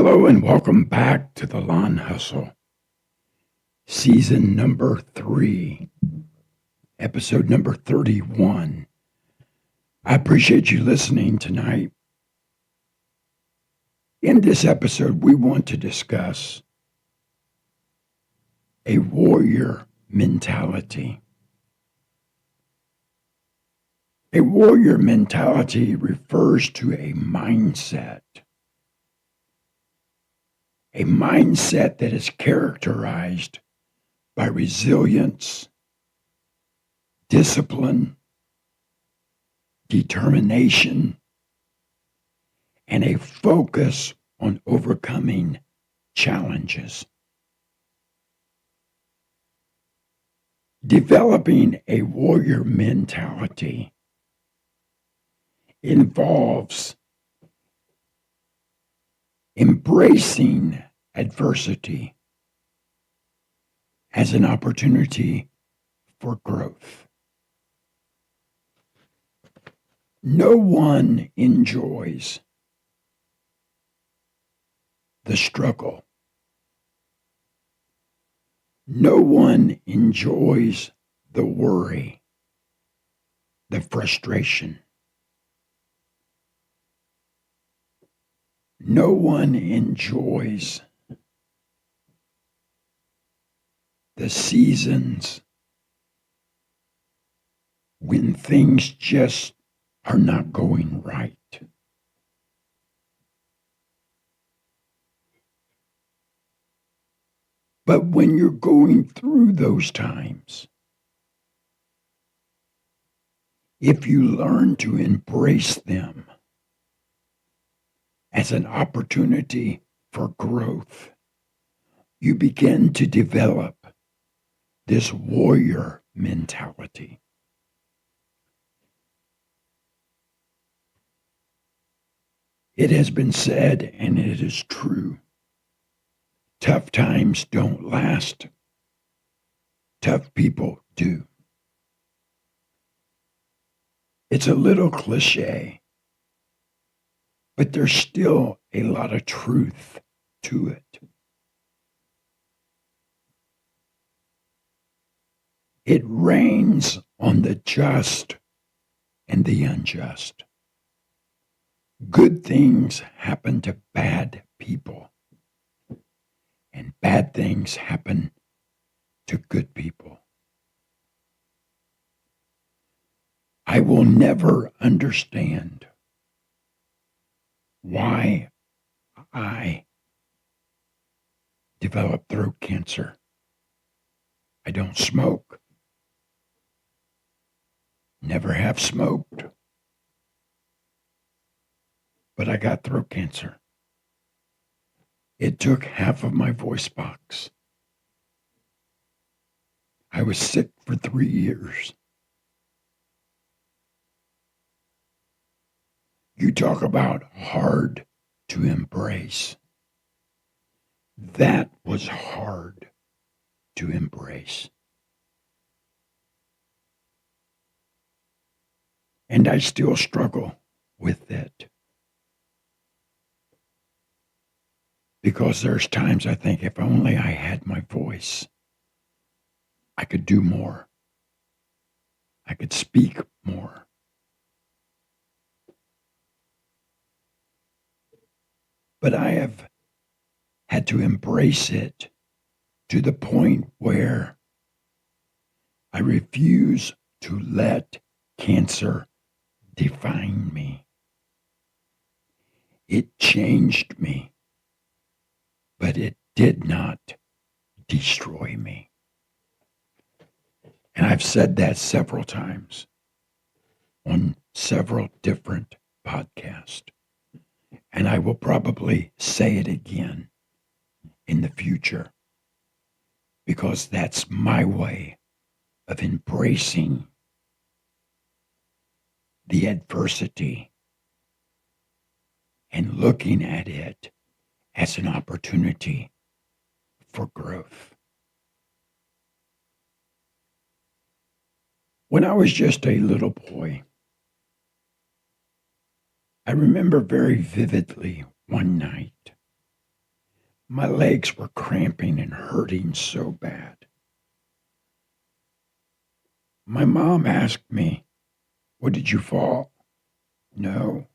Hello and welcome back to the Lawn Hustle, season number 3, episode number 31. I appreciate you listening tonight. In this episode, we want to discuss a warrior mentality. A warrior mentality refers to a mindset that is characterized by resilience, discipline, determination, and a focus on overcoming challenges. Developing a warrior mentality involves embracing adversity as an opportunity for growth. No one enjoys the struggle. No one enjoys the worry, the frustration. No one enjoys the seasons when things just are not going right. But when you're going through those times, if you learn to embrace them as an opportunity for growth, you begin to develop this warrior mentality. It has been said, and it is true, tough times don't last. Tough people do. It's a little cliche, but there's still a lot of truth to it. It rains on the just and the unjust. Good things happen to bad people, and bad things happen to good people. I will never understand why I developed throat cancer. I don't smoke. Never have smoked. But I got throat cancer. It took half of my voice box. I was sick for 3 years. You talk about hard to embrace. That was hard to embrace. And I still struggle with it. Because there's times I think if only I had my voice, I could do more. I could speak more. But I have had to embrace it to the point where I refuse to let cancer define me. It changed me, but it did not destroy me. And I've said that several times on several different podcasts. And I will probably say it again in the future, because that's my way of embracing the adversity and looking at it as an opportunity for growth. When I was just a little boy, I remember very vividly one night My legs were cramping and hurting so bad. My mom asked me, "What, did you fall?" "No."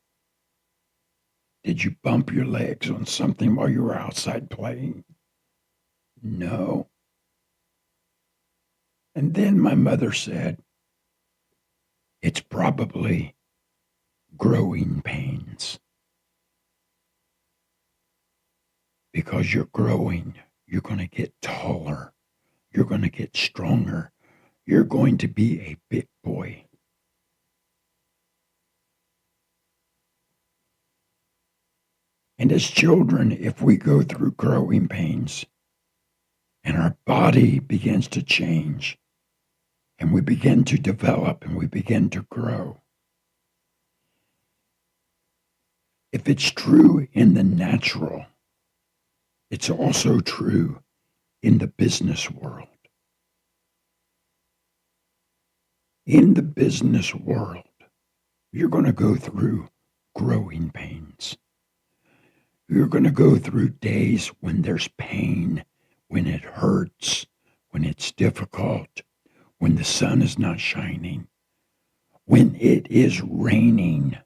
"Did you bump your legs on something while you were outside playing?" "No." And then my mother said, "It's probably growing pains. Because you're growing, you're going to get taller, you're going to get stronger, you're going to be a big boy." And as children, if we go through growing pains and our body begins to change and we begin to develop and we begin to grow, if it's true in the natural, it's also true in the business world. In the business world, you're going to go through growing pains. You're going to go through days when there's pain, when it hurts, when it's difficult, when the sun is not shining, when it is raining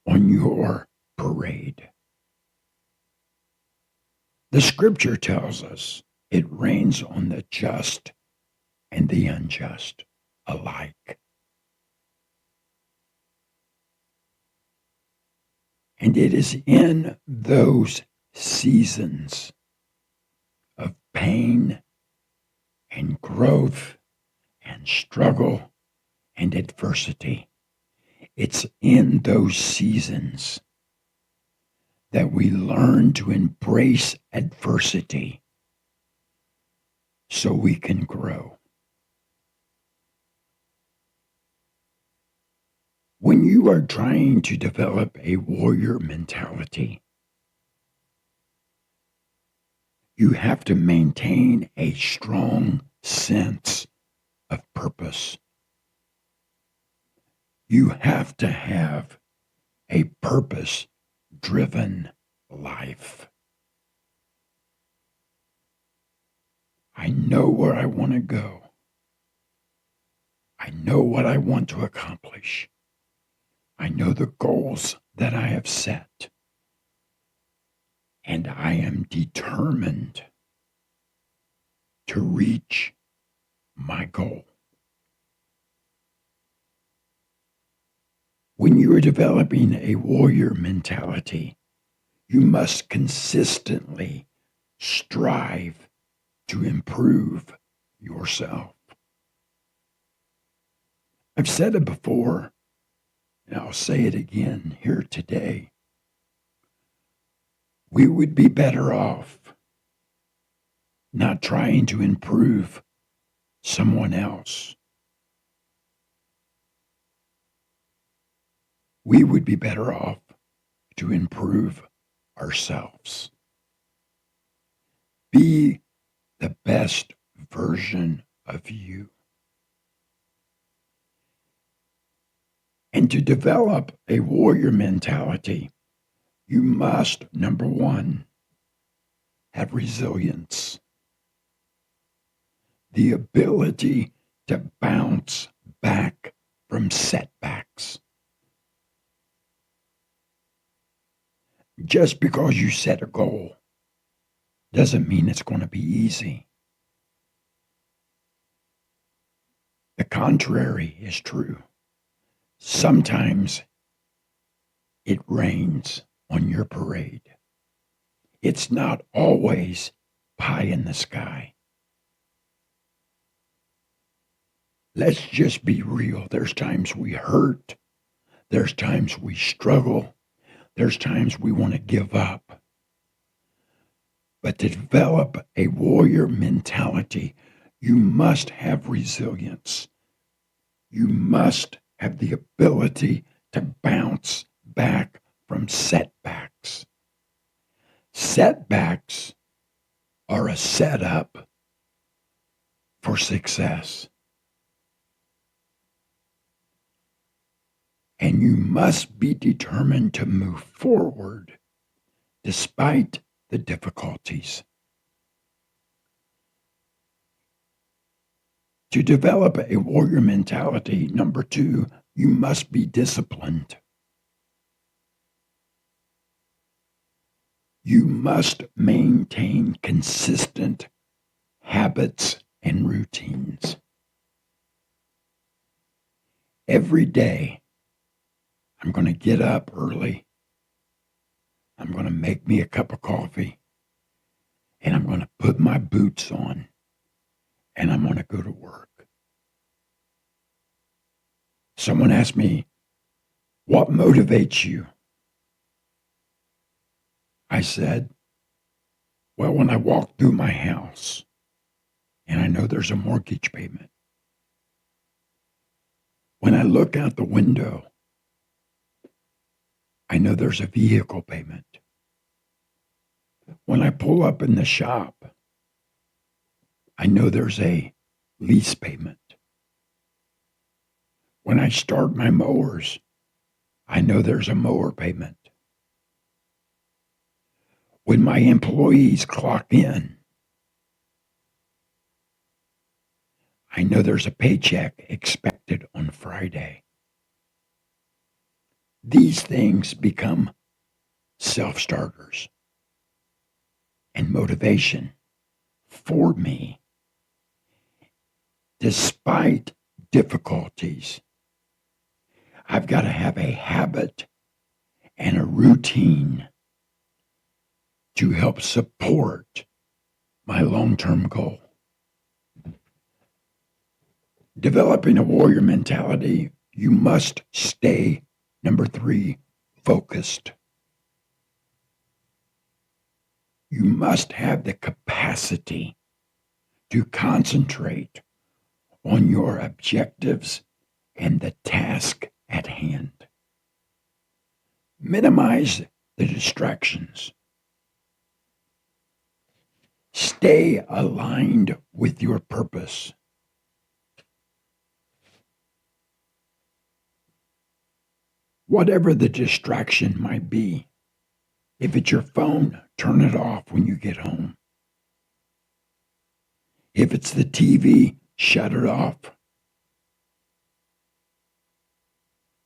on your parade. The scripture tells us it rains on the just and the unjust alike. And it is in those seasons of pain and growth and struggle and adversity, it's in those seasons that we learn to embrace adversity so we can grow. When you are trying to develop a warrior mentality, you have to maintain a strong sense of purpose. You have to have a purpose-driven life. I know where I want to go. I know what I want to accomplish. I know the goals that I have set. And I am determined to reach my goal. When you are developing a warrior mentality, you must consistently strive to improve yourself. I've said it before, and I'll say it again here today. We would be better off not trying to improve someone else. We would be better off to improve ourselves. Be the best version of you. And to develop a warrior mentality, you must, number one, have resilience, the ability to bounce back from setbacks. Just because you set a goal doesn't mean it's going to be easy. The contrary is true. Sometimes it rains on your parade. It's not always pie in the sky. Let's just be real. There's times we hurt. There's times we struggle. There's times we want to give up. But to develop a warrior mentality, you must have resilience. You must have the ability to bounce back from setbacks. Setbacks are a setup for success. And you must be determined to move forward despite the difficulties. To develop a warrior mentality, number 2, you must be disciplined. You must maintain consistent habits and routines. Every day, I'm going to get up early. I'm going to make me a cup of coffee. And I'm going to put my boots on. And I'm going to go to work. Someone asked me, what motivates you? I said, well, when I walk through my house and I know there's a mortgage payment, when I look out the window, I know there's a vehicle payment. When I pull up in the shop, I know there's a lease payment. When I start my mowers, I know there's a mower payment. When my employees clock in, I know there's a paycheck expected on Friday. These things become self-starters and motivation for me. Despite difficulties, I've got to have a habit and a routine to help support my long-term goal. Developing a warrior mentality, you must stay, number 3, focused. You must have the capacity to concentrate on your objectives and the task at hand. Minimize the distractions. Stay aligned with your purpose. Whatever the distraction might be, if it's your phone, turn it off when you get home. If it's the TV, shut it off.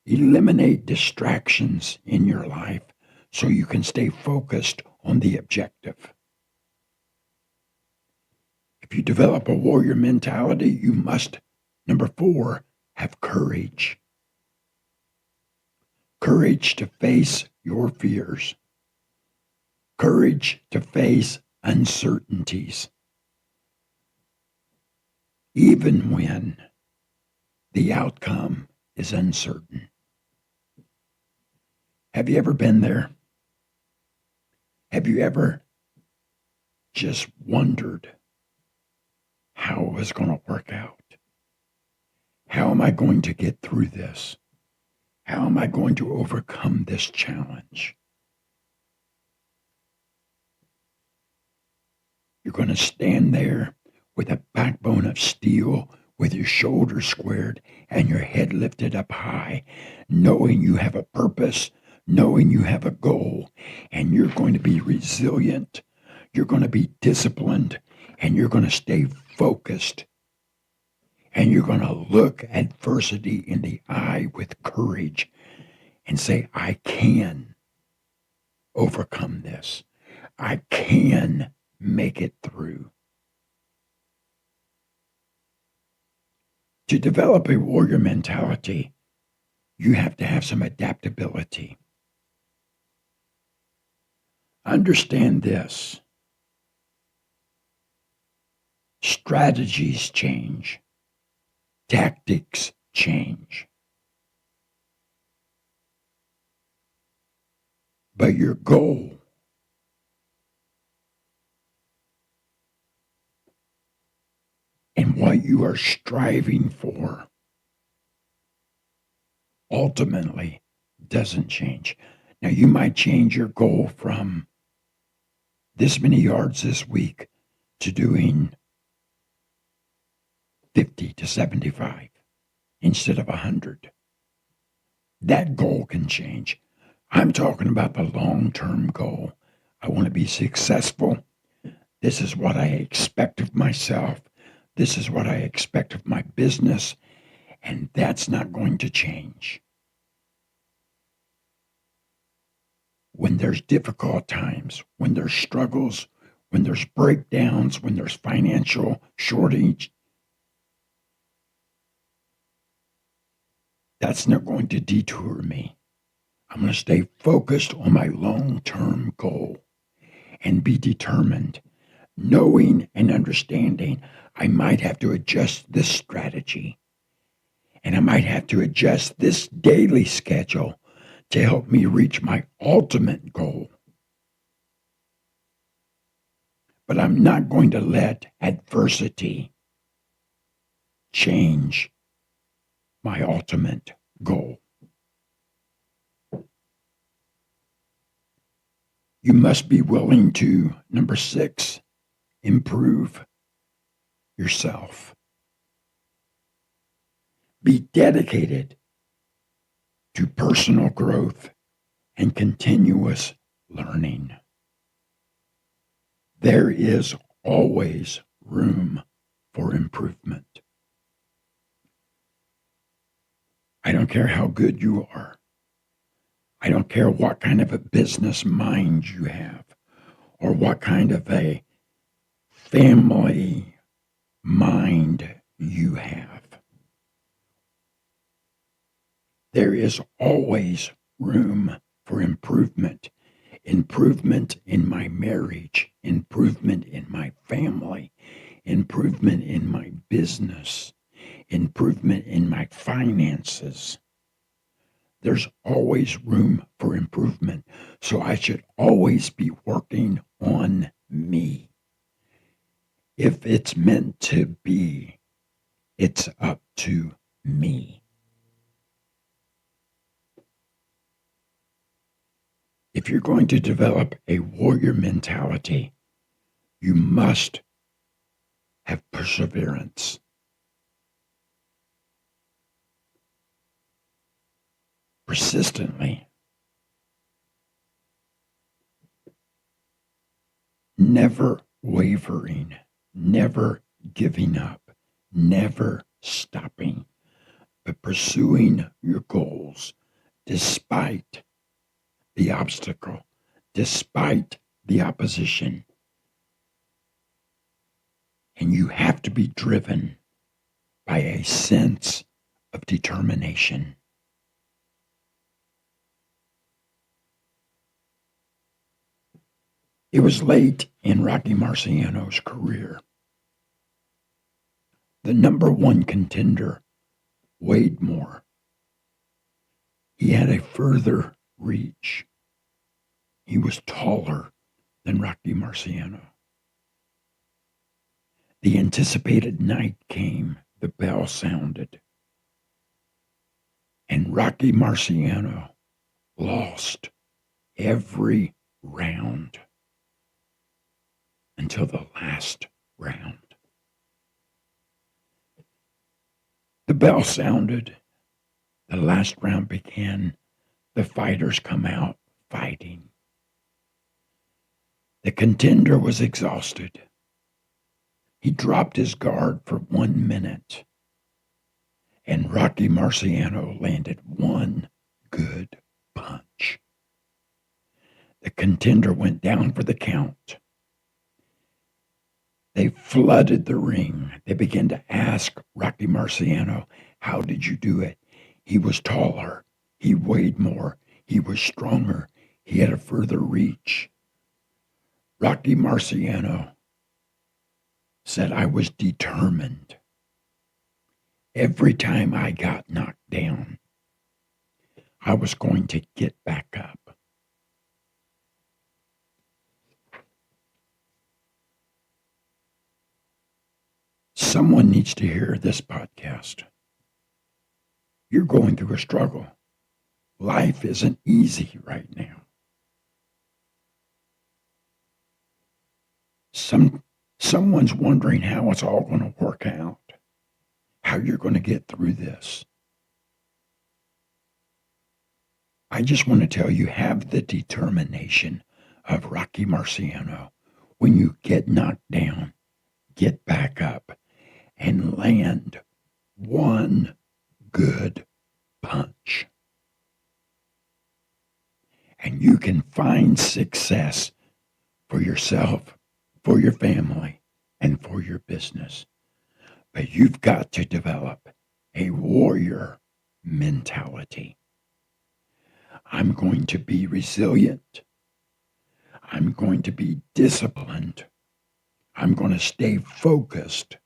Eliminate distractions in your life so you can stay focused on the objective. If you develop a warrior mentality, you must, number 4, have courage. Courage to face your fears. Courage to face uncertainties. Even when the outcome is uncertain. Have you ever been there? Have you ever just wondered how it was going to work out? How am I going to get through this? How am I going to overcome this challenge? You're going to stand there with a backbone of steel, with your shoulders squared and your head lifted up high, knowing you have a purpose, knowing you have a goal, and you're going to be resilient, you're going to be disciplined, and you're going to stay focused, and you're going to look adversity in the eye with courage and say, I can overcome this. I can make it through. To develop a warrior mentality, you have to have some adaptability. Understand this. Strategies change. Tactics change. But your goal and what you are striving for ultimately doesn't change. Now, you might change your goal from this many yards this week to doing 50 to 75 instead of 100. That goal can change. I'm talking about the long-term goal. I want to be successful. This is what I expect of myself. This is what I expect of my business. And that's not going to change. When there's difficult times, when there's struggles, when there's breakdowns, when there's financial shortage, that's not going to detour me. I'm going to stay focused on my long-term goal and be determined, knowing and understanding I might have to adjust this strategy and I might have to adjust this daily schedule to help me reach my ultimate goal. But I'm not going to let adversity change my ultimate goal. You must be willing to, number 6, improve yourself. Be dedicated to personal growth and continuous learning. There is always room for improvement. I don't care how good you are. I don't care what kind of a business mind you have or what kind of a family mind you have. There is always room for improvement. Improvement in my marriage, improvement in my family, improvement in my business, improvement in my finances. There's always room for improvement. So I should always be working on me. If it's meant to be, it's up to me. If you're going to develop a warrior mentality, you must have perseverance. Persistently. Never wavering, never giving up, never stopping, but pursuing your goals despite the obstacle, despite the opposition. And you have to be driven by a sense of determination. It was late in Rocky Marciano's career. The number one contender weighed more. He had a further reach. He was taller than Rocky Marciano. The anticipated night came, the bell sounded, and Rocky Marciano lost every round until the last round. The bell sounded, the last round began, the fighters come out fighting. The contender was exhausted. He dropped his guard for 1 minute, and Rocky Marciano landed one good punch. The contender went down for the count. They flooded the ring. They began to ask Rocky Marciano, how did you do it? He was taller. He weighed more. He was stronger. He had a further reach. Rocky Marciano said, I was determined. Every time I got knocked down, I was going to get back up. Someone needs to hear this podcast. You're going through a struggle. Life isn't easy right now. Someone's wondering how it's all going to work out, how you're going to get through this. I just want to tell you, have the determination of Rocky Rocky Marciano. When you get knocked down, get back up and land one good punch. And you can find success for yourself, for your family, and for your business. But you've got to develop a warrior mentality. I'm going to be resilient. I'm going to be disciplined. I'm going to stay focused.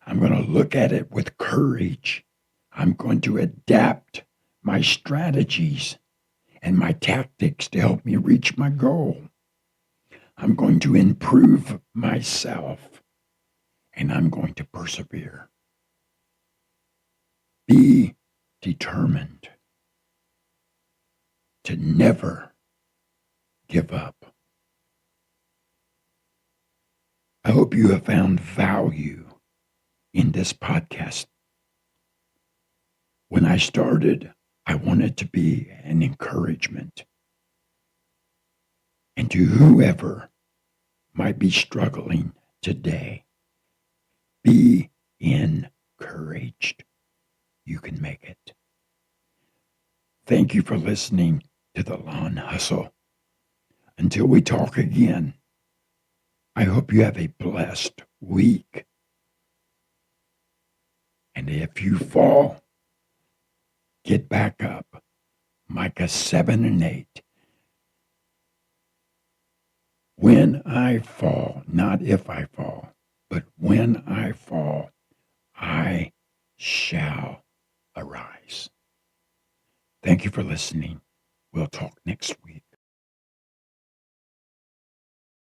I'm going to look at it with courage. I'm going to adapt my strategies and my tactics to help me reach my goal. I'm going to improve myself, and I'm going to persevere. Be determined to never give up. I hope you have found value in this podcast. When I started, I wanted to be an encouragement. And to whoever might be struggling today, be encouraged. You can make it. Thank you for listening to the Lawn Hustle. Until we talk again, I hope you have a blessed week. And if you fall, get back up. Micah 7 and 8. When I fall, not if I fall, but when I fall, I shall arise. Thank you for listening. We'll talk next week.